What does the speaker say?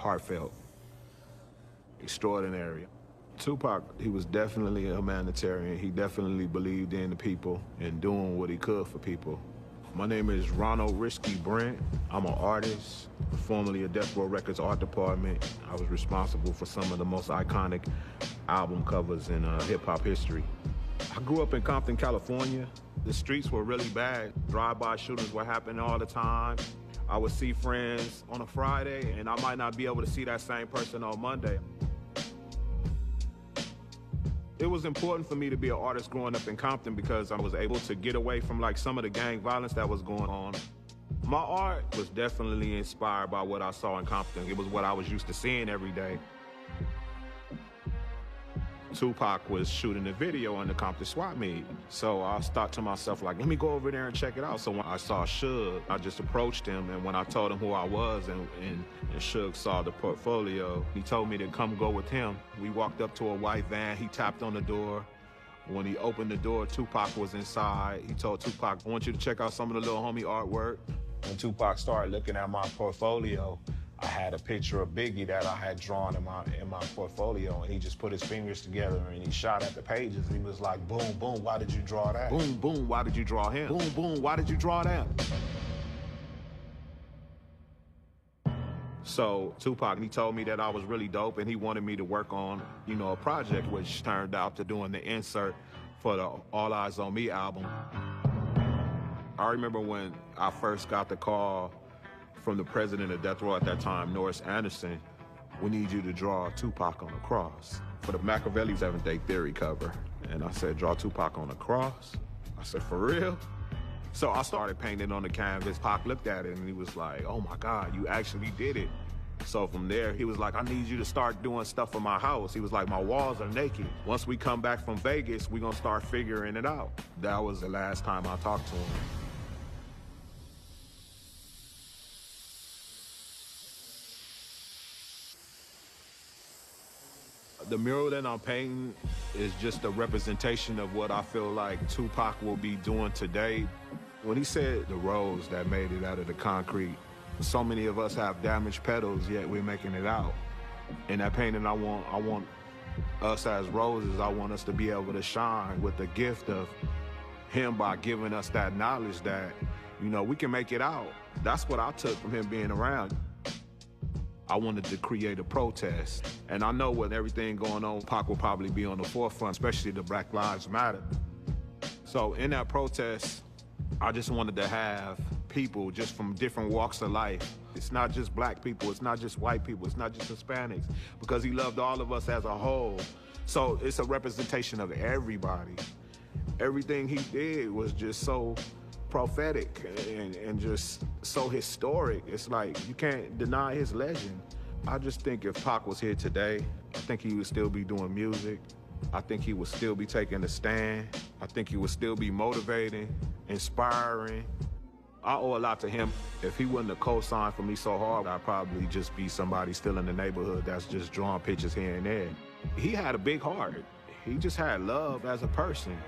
heartfelt, extraordinary. Tupac, he was definitely a humanitarian. He definitely believed in the people and doing what he could for people. My name is Ronald Riskie Brent. I'm an artist, formerly of Death Row Records art department. I was responsible for some of the most iconic album covers in hip-hop history. I grew up in Compton, California. The streets were really bad. Drive-by shootings were happening all the time. I would see friends on a Friday, and I might not be able to see that same person on Monday. It was important for me to be an artist growing up in Compton because I was able to get away from like some of the gang violence that was going on. My art was definitely inspired by what I saw in Compton. It was what I was used to seeing every day. Tupac was shooting a video on the Compton swap meet. So I thought to myself, like, let me go over there and check it out. So when I saw Suge, I just approached him, and when I told him who I was and Suge saw the portfolio, he told me to come go with him. We walked up to a white van, he tapped on the door. When he opened the door, Tupac was inside. He told Tupac, I want you to check out some of the little homie artwork. When Tupac started looking at my portfolio, I had a picture of Biggie that I had drawn in my portfolio, and he just put his fingers together and he shot at the pages. He was like, boom, boom, why did you draw that? Boom, boom, why did you draw him? Boom, boom, why did you draw that? So Tupac, he told me that I was really dope and he wanted me to work on, a project which turned out to doing the insert for the All Eyes on Me album. I remember when I first got the call from the president of Death Row at that time, Norris Anderson, we need you to draw Tupac on a cross for the Makaveli 7th Day Theory cover. And I said, draw Tupac on a cross? I said, for real? So I started painting on the canvas. Pac looked at it and he was like, oh my God, you actually did it. So from there, he was like, I need you to start doing stuff for my house. He was like, my walls are naked. Once we come back from Vegas, we're gonna start figuring it out. That was the last time I talked to him. The mural that I'm painting is just a representation of what I feel like Tupac will be doing today. When he said the rose that made it out of the concrete, so many of us have damaged petals, yet we're making it out. In that painting, I want us as roses, I want us to be able to shine with the gift of him by giving us that knowledge that, we can make it out. That's what I took from him being around. I wanted to create a protest. And I know with everything going on, Pac will probably be on the forefront, especially the Black Lives Matter. So in that protest, I just wanted to have people just from different walks of life. It's not just black people, it's not just white people, it's not just Hispanics, because he loved all of us as a whole. So it's a representation of everybody. Everything he did was just so prophetic and just so historic. It's like, you can't deny his legend. I just think if Pac was here today, I think he would still be doing music. I think he would still be taking a stand. I think he would still be motivating, inspiring. I owe a lot to him. If he wouldn't have co-signed for me so hard, I'd probably just be somebody still in the neighborhood that's just drawing pictures here and there. He had a big heart. He just had love as a person.